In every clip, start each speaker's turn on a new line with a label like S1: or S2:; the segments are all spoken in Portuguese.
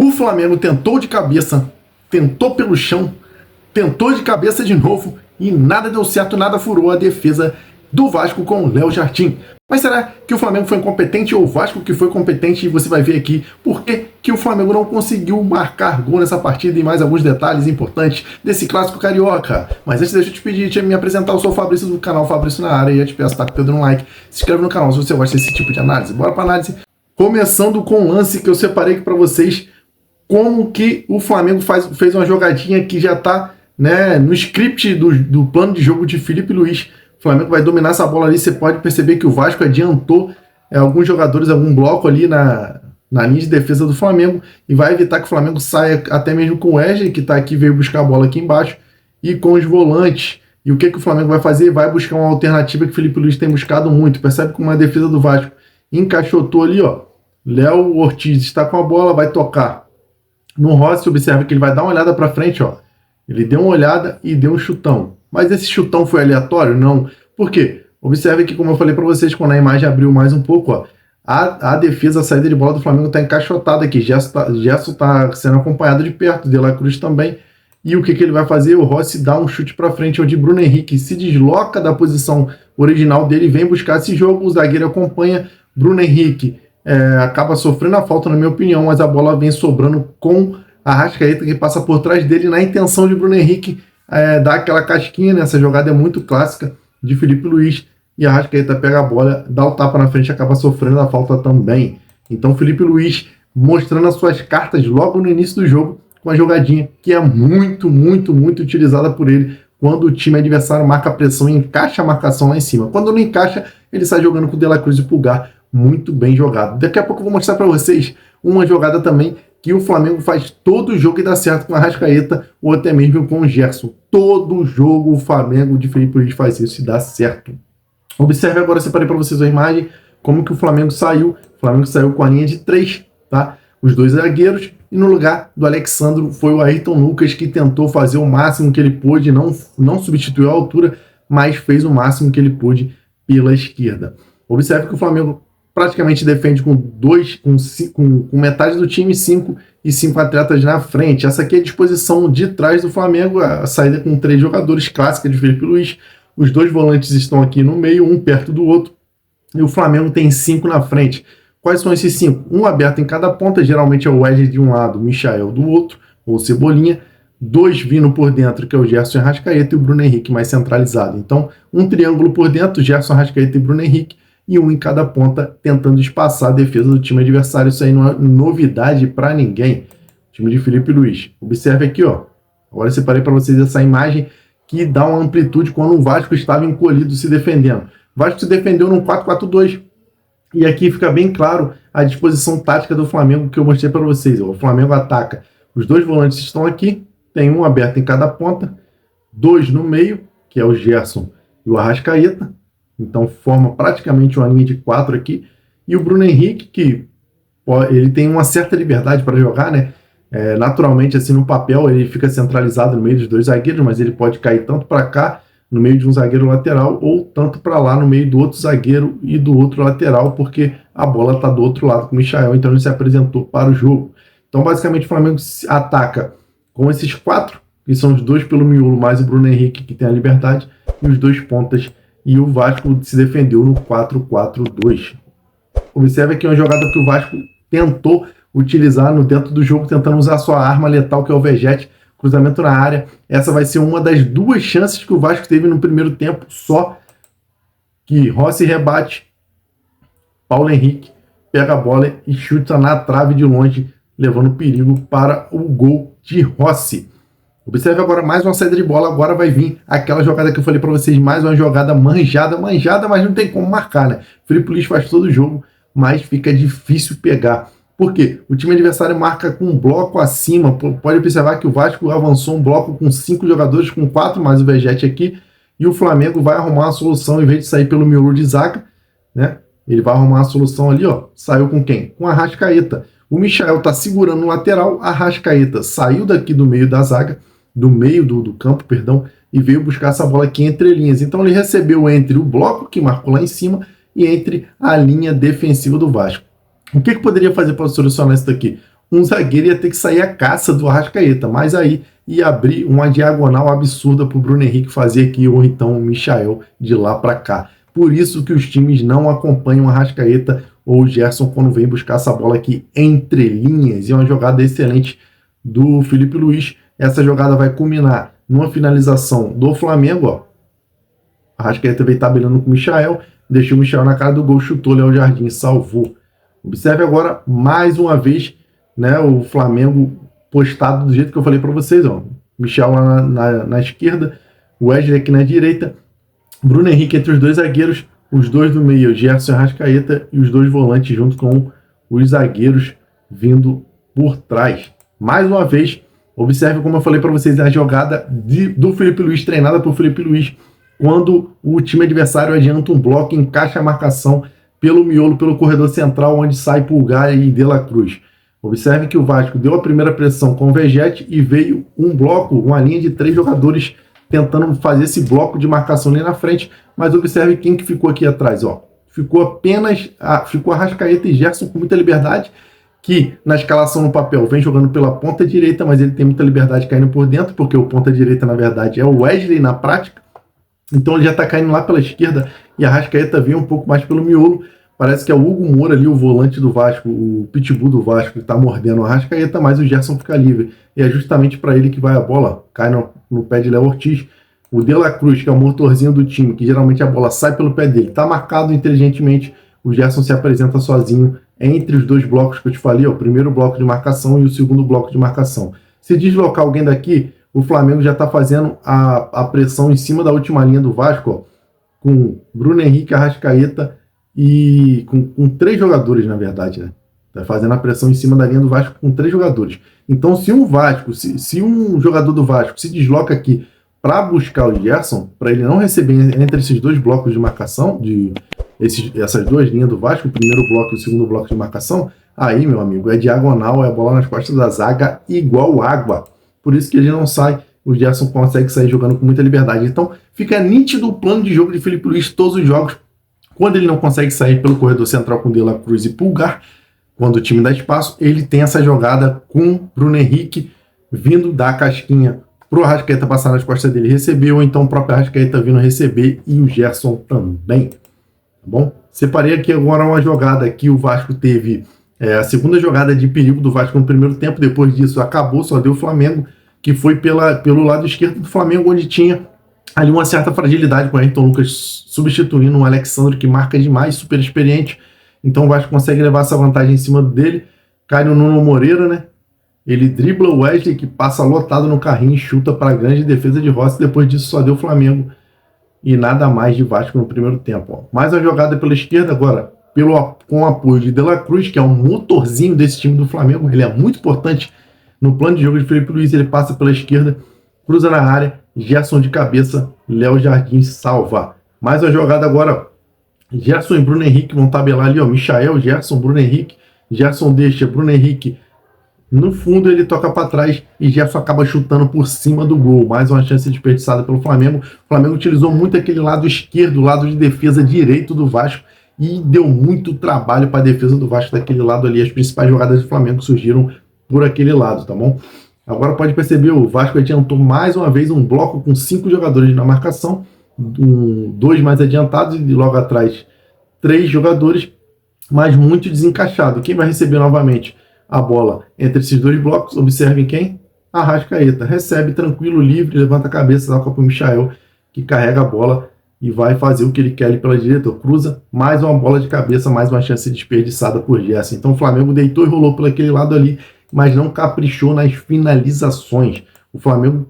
S1: O Flamengo tentou de cabeça, tentou pelo chão, tentou de cabeça de novo e nada deu certo, nada furou a defesa do Vasco com o Léo Jardim. Mas será que o Flamengo foi incompetente ou o Vasco que foi competente? E você vai ver aqui por que o Flamengo não conseguiu marcar gol nessa partida e mais alguns detalhes importantes desse clássico carioca. Mas antes deixa eu te pedir de me apresentar, eu sou o Fabrício do canal Fabrício na área e eu te peço, tá dando um like, se inscreve no canal se você gosta desse tipo de análise. Bora pra análise. Começando com o lance que eu separei aqui pra vocês, como que o Flamengo fez uma jogadinha que já tá, né, no script do plano de jogo de Felipe Luiz. O Flamengo vai dominar essa bola ali, você pode perceber que o Vasco adiantou alguns jogadores, algum bloco ali na linha de defesa do Flamengo e vai evitar que o Flamengo saia até mesmo com o Wesley, que está aqui, veio buscar a bola aqui embaixo, e com os volantes. E o que o Flamengo vai fazer? Vai buscar uma alternativa que o Felipe Luiz tem buscado muito. Percebe como a defesa do Vasco encaixotou ali, ó. Léo Ortiz está com a bola, vai tocar no Rossi, observa que ele vai dar uma olhada para frente, ó. Ele deu uma olhada e deu um chutão. Mas esse chutão foi aleatório? Não. Por quê? Observe que, como eu falei para vocês, quando a imagem abriu mais um pouco, ó, a defesa, a saída de bola do Flamengo está encaixotada aqui. Gerson está sendo acompanhado de perto, De La Cruz também. E o que ele vai fazer? O Rossi dá um chute para frente, onde Bruno Henrique se desloca da posição original dele, vem buscar esse jogo, o zagueiro acompanha, Bruno Henrique acaba sofrendo a falta, na minha opinião, mas a bola vem sobrando com a Arrascaeta, que passa por trás dele, na intenção de Bruno Henrique dar aquela casquinha, né? Essa jogada é muito clássica de Felipe Luiz, e a Arrascaeta pega a bola, dá o tapa na frente e acaba sofrendo a falta também. Então Felipe Luiz mostrando as suas cartas logo no início do jogo, com a jogadinha que é muito utilizada por ele quando o time adversário marca a pressão e encaixa a marcação lá em cima. Quando não encaixa, ele sai jogando com o De La Cruz e Pulgar, muito bem jogado. Daqui a pouco eu vou mostrar para vocês uma jogada também que o Flamengo faz todo jogo e dá certo com a Arrascaeta ou até mesmo com o Gerson. Todo jogo o Flamengo de Felipe Luiz faz isso e dá certo. Observe agora, eu separei para vocês a imagem, como que o Flamengo saiu. O Flamengo saiu com a linha de 3, tá? Os dois zagueiros, e no lugar do Alexandro foi o Ayrton Lucas, que tentou fazer o máximo que ele pôde, não substituiu a altura, mas fez o máximo que ele pôde pela esquerda. Observe que o Flamengo praticamente defende com metade do time, 5 atletas na frente. Essa aqui é a disposição de trás do Flamengo, a saída com 3 jogadores, clássica de Felipe Luiz. Os 2 volantes estão aqui no meio, um perto do outro, e o Flamengo tem 5 na frente. Quais são esses 5? Um aberto em cada ponta, geralmente é o Wesley de um lado, o Michael do outro, ou Cebolinha. 2 vindo por dentro, que é o Gerson e Arrascaeta, e o Bruno Henrique mais centralizado. Então, um triângulo por dentro, Gerson, Arrascaeta e Bruno Henrique, e um em cada ponta, tentando espaçar a defesa do time adversário. Isso aí não é novidade para ninguém. Time de Felipe Luiz. Observe aqui, ó. Agora eu separei para vocês essa imagem que dá uma amplitude quando o Vasco estava encolhido se defendendo. O Vasco se defendeu num 4-4-2. E aqui fica bem claro a disposição tática do Flamengo que eu mostrei para vocês. O Flamengo ataca. Os 2 volantes estão aqui. Tem um aberto em cada ponta. 2 no meio, que é o Gerson e o Arrascaeta. Então forma praticamente uma linha de 4 aqui. E o Bruno Henrique, que ele tem uma certa liberdade para jogar, né? Naturalmente, assim, no papel, ele fica centralizado no meio dos 2 zagueiros, mas ele pode cair tanto para cá, no meio de um zagueiro lateral, ou tanto para lá, no meio do outro zagueiro e do outro lateral, porque a bola está do outro lado com o Michael, então ele se apresentou para o jogo. Então, basicamente, o Flamengo ataca com esses 4, que são os 2 pelo miolo, mais o Bruno Henrique, que tem a liberdade, e os 2 pontas, e o Vasco se defendeu no 4-4-2. Observe aqui uma jogada que o Vasco tentou utilizar dentro do jogo, tentando usar sua arma letal, que é o Vegete, cruzamento na área. Essa vai ser uma das 2 chances que o Vasco teve no primeiro tempo, só que Rossi rebate, Paulo Henrique pega a bola e chuta na trave de longe, levando perigo para o gol de Rossi. Observe agora mais uma saída de bola, agora vai vir aquela jogada que eu falei para vocês, mais uma jogada manjada, mas não tem como marcar, né? Felipe Luiz faz todo o jogo, mas fica difícil pegar. Por quê? O time adversário marca com um bloco acima. Pode observar que o Vasco avançou um bloco com 5 jogadores, com 4 mais o Vegete aqui, e o Flamengo vai arrumar uma solução, em vez de sair pelo miolo de zaga, né? Ele vai arrumar uma solução ali, ó. Saiu com quem? Com a Arrascaeta. O Michael tá segurando no lateral, a Arrascaeta saiu daqui do meio da zaga, do meio do campo, perdão, e veio buscar essa bola aqui entre linhas. Então ele recebeu entre o bloco que marcou lá em cima e entre a linha defensiva do Vasco. O que poderia fazer para solucionar isso daqui? um zagueiro ia ter que sair à caça do Arrascaeta, mas aí ia abrir uma diagonal absurda para o Bruno Henrique fazer aqui, ou então o Michael de lá para cá. Por isso que os times não acompanham o Arrascaeta ou o Gerson quando vem buscar essa bola aqui entre linhas. E uma jogada excelente do Felipe Luiz. Essa jogada vai culminar numa finalização do Flamengo, ó. A Arrascaeta veio tabelando com o Michael, deixou o Michael na cara do gol, chutou, Léo Jardim salvou. Observe agora, mais uma vez, né, o Flamengo postado do jeito que eu falei para vocês, ó. Michael lá na esquerda, Wesley aqui na direita, Bruno Henrique entre os dois zagueiros, os dois do meio, Gerson e Arrascaeta, e os dois volantes junto com os zagueiros vindo por trás. Mais uma vez, observe como eu falei para vocês, a jogada do Felipe Luiz, treinada por Felipe Luiz, quando o time adversário adianta um bloco, encaixa a marcação pelo miolo, pelo corredor central, onde sai Pulgar e De La Cruz. Observe que o Vasco deu a primeira pressão com o Vegete e veio um bloco, uma linha de 3 jogadores tentando fazer esse bloco de marcação ali na frente, mas observe quem que ficou aqui atrás, ó. Ficou Arrascaeta e Gerson com muita liberdade, que na escalação no papel vem jogando pela ponta direita, mas ele tem muita liberdade caindo por dentro, porque o ponta direita na verdade é o Wesley na prática, então ele já está caindo lá pela esquerda e a Arrascaeta vem um pouco mais pelo miolo. Parece que é o Hugo Moura ali, o volante do Vasco, o pitbull do Vasco, que está mordendo o Arrascaeta, mas o Gerson fica livre. E é justamente para ele que vai a bola, cai no pé de Léo Ortiz. O De La Cruz, que é o motorzinho do time, que geralmente a bola sai pelo pé dele, está marcado inteligentemente. O Gerson se apresenta sozinho entre os dois blocos que eu te falei, ó, o primeiro bloco de marcação e o segundo bloco de marcação. Se deslocar alguém daqui, o Flamengo já está fazendo a pressão em cima da última linha do Vasco, ó, com Bruno Henrique, Arrascaeta e com 3 jogadores, na verdade, né? Tá fazendo a pressão em cima da linha do Vasco com 3 jogadores. Então, se um jogador do Vasco se desloca aqui para buscar o Gerson, para ele não receber entre esses 2 blocos de marcação, essas 2 linhas do Vasco, o primeiro bloco e o segundo bloco de marcação, aí, meu amigo, é diagonal, é a bola nas costas da zaga igual água. Por isso que ele não sai, o Gerson consegue sair jogando com muita liberdade. Então, fica nítido o plano de jogo de Felipe Luiz todos os jogos. Quando ele não consegue sair pelo corredor central com De La Cruz e Pulgar, quando o time dá espaço, ele tem essa jogada com Bruno Henrique vindo dar a casquinha pro Arrascaeta passar nas costas dele e receber, ou então o próprio Arrascaeta vindo receber e o Gerson também. Tá bom? Separei aqui agora uma jogada que o Vasco teve, a segunda jogada de perigo do Vasco no primeiro tempo. Depois disso acabou, só deu o Flamengo, que foi pelo lado esquerdo do Flamengo, onde tinha ali uma certa fragilidade com o Ayrton Lucas substituindo um Alexandre que marca demais, super experiente. Então o Vasco consegue levar essa vantagem em cima dele. Cai no Nuno Moreira, né? Ele dribla o Wesley, que passa lotado no carrinho e chuta para a grande defesa de Rossi. Depois disso só deu o Flamengo e nada mais de Vasco no primeiro tempo. Ó. Mais uma jogada pela esquerda agora, com o apoio de De La Cruz, que é um motorzinho desse time do Flamengo. Ele é muito importante no plano de jogo de Felipe Luiz. Ele passa pela esquerda, cruza na área, Gerson de cabeça, Léo Jardim salva. Mais uma jogada agora, Gerson e Bruno Henrique vão tabelar ali, ó, Michael, Gerson, Bruno Henrique. Gerson deixa Bruno Henrique no fundo, ele toca para trás e Gerson acaba chutando por cima do gol. Mais uma chance desperdiçada pelo Flamengo. O Flamengo utilizou muito aquele lado esquerdo, o lado de defesa direito do Vasco, e deu muito trabalho para a defesa do Vasco daquele lado ali. As principais jogadas do Flamengo surgiram por aquele lado, tá bom? Agora pode perceber, o Vasco adiantou mais uma vez um bloco com 5 jogadores na marcação, 2 mais adiantados e logo atrás 3 jogadores, mas muito desencaixado. Quem vai receber novamente a bola entre esses 2 blocos? Observem quem? Arrascaeta. Recebe tranquilo, livre, levanta a cabeça, dá para o Michael, que carrega a bola e vai fazer o que ele quer ali pela direita. Cruza, mais uma bola de cabeça, mais uma chance desperdiçada por Gerson. Então o Flamengo deitou e rolou por aquele lado ali, mas não caprichou nas finalizações. O Flamengo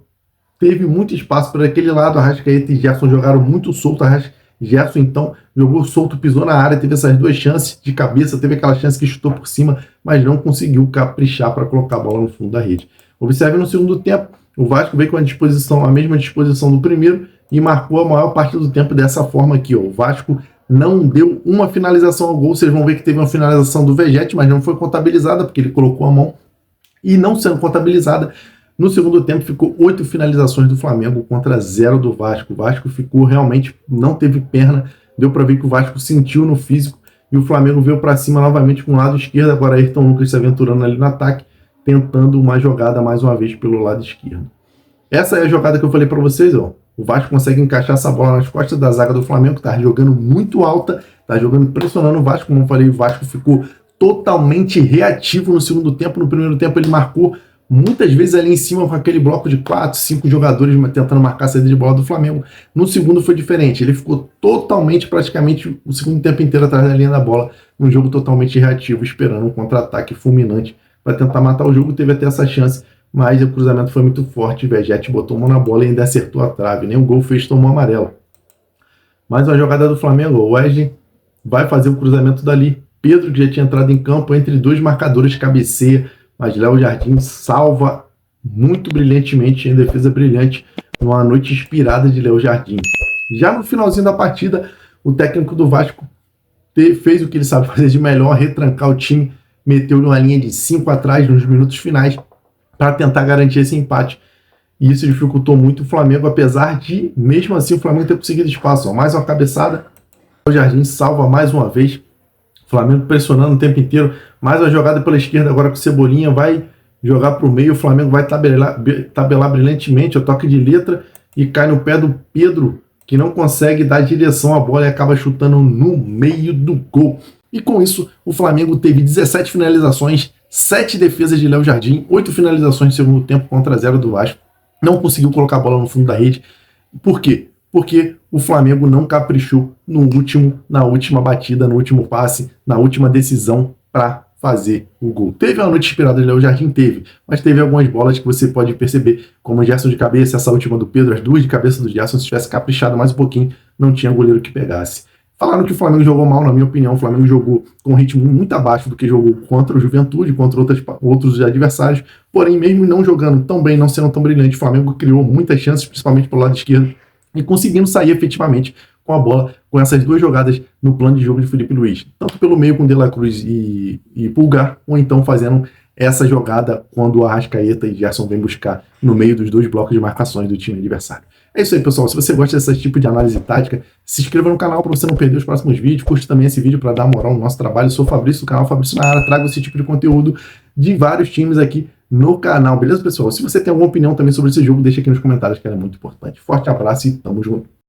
S1: teve muito espaço para aquele lado. Arrascaeta e Gerson jogaram muito solto. Gerson, então, jogou solto, pisou na área, teve essas 2 chances de cabeça, teve aquela chance que chutou por cima, mas não conseguiu caprichar para colocar a bola no fundo da rede. Observe no segundo tempo, o Vasco veio com a mesma disposição do primeiro e marcou a maior parte do tempo dessa forma aqui, ó. O Vasco não deu uma finalização ao gol. Vocês vão ver que teve uma finalização do Vegete, mas não foi contabilizada, porque ele colocou a mão, e não sendo contabilizada, no segundo tempo ficou 8 finalizações do Flamengo contra 0 do Vasco. O Vasco ficou realmente, não teve perna, deu para ver que o Vasco sentiu no físico, e o Flamengo veio para cima novamente com o lado esquerdo. Agora Ayrton Lucas se aventurando ali no ataque, tentando uma jogada mais uma vez pelo lado esquerdo. Essa é a jogada que eu falei para vocês, ó. O Vasco consegue encaixar essa bola nas costas da zaga do Flamengo, que tá jogando muito alta, tá jogando pressionando o Vasco. Como eu falei, o Vasco ficou totalmente reativo no segundo tempo. No primeiro tempo ele marcou muitas vezes ali em cima com aquele bloco de 4, 5 jogadores tentando marcar a saída de bola do Flamengo. No segundo foi diferente, ele ficou totalmente, praticamente o segundo tempo inteiro atrás da linha da bola, num jogo totalmente reativo, esperando um contra-ataque fulminante para tentar matar o jogo. Teve até essa chance, mas o cruzamento foi muito forte, o Vegetti botou mão na bola e ainda acertou a trave, nem o gol fez, tomou amarelo. Mais uma jogada do Flamengo, o Wesley vai fazer o cruzamento dali, Pedro, que já tinha entrado em campo, entre dois marcadores, cabeceia, mas Léo Jardim salva muito brilhantemente, em defesa brilhante, numa noite inspirada de Léo Jardim. Já no finalzinho da partida, o técnico do Vasco fez o que ele sabe fazer de melhor, retrancar o time, meteu uma linha de 5 atrás nos minutos finais para tentar garantir esse empate. E isso dificultou muito o Flamengo, apesar de, mesmo assim, o Flamengo ter conseguido espaço. Ó, mais uma cabeçada, o Jardim salva mais uma vez, o Flamengo pressionando o tempo inteiro. Mais uma jogada pela esquerda agora com o Cebolinha, vai jogar para o meio, o Flamengo vai tabelar brilhantemente, o toque de letra, e cai no pé do Pedro, que não consegue dar direção à bola e acaba chutando no meio do gol. E com isso, o Flamengo teve 17 finalizações, 7 defesas de Léo Jardim, 8 finalizações no segundo tempo contra 0 do Vasco. Não conseguiu colocar a bola no fundo da rede. Por quê? Porque o Flamengo não caprichou na última batida, no último passe, na última decisão para fazer o gol. Teve uma noite inspirada de Léo Jardim? Teve, mas teve algumas bolas que você pode perceber, como o Gerson de cabeça, essa última do Pedro, as duas de cabeça do Gerson, se tivesse caprichado mais um pouquinho, não tinha goleiro que pegasse. Falaram que o Flamengo jogou mal, na minha opinião, o Flamengo jogou com um ritmo muito abaixo do que jogou contra o Juventude, contra outros adversários, porém, mesmo não jogando tão bem, não sendo tão brilhante, o Flamengo criou muitas chances, principalmente pelo lado esquerdo, e conseguindo sair efetivamente com a bola, com essas duas jogadas no plano de jogo de Felipe Luiz, tanto pelo meio com De La Cruz e Pulgar, ou então fazendo essa jogada quando o Arrascaeta e Gerson vem buscar no meio dos dois blocos de marcações do time adversário. É isso aí, pessoal. Se você gosta desse tipo de análise tática, se inscreva no canal para você não perder os próximos vídeos. Curte também esse vídeo para dar moral no nosso trabalho. Eu sou o Fabrício, do canal Fabrício na Área. Trago esse tipo de conteúdo de vários times aqui no canal. Beleza, pessoal? Se você tem alguma opinião também sobre esse jogo, deixa aqui nos comentários, que ela é muito importante. Forte abraço e tamo junto.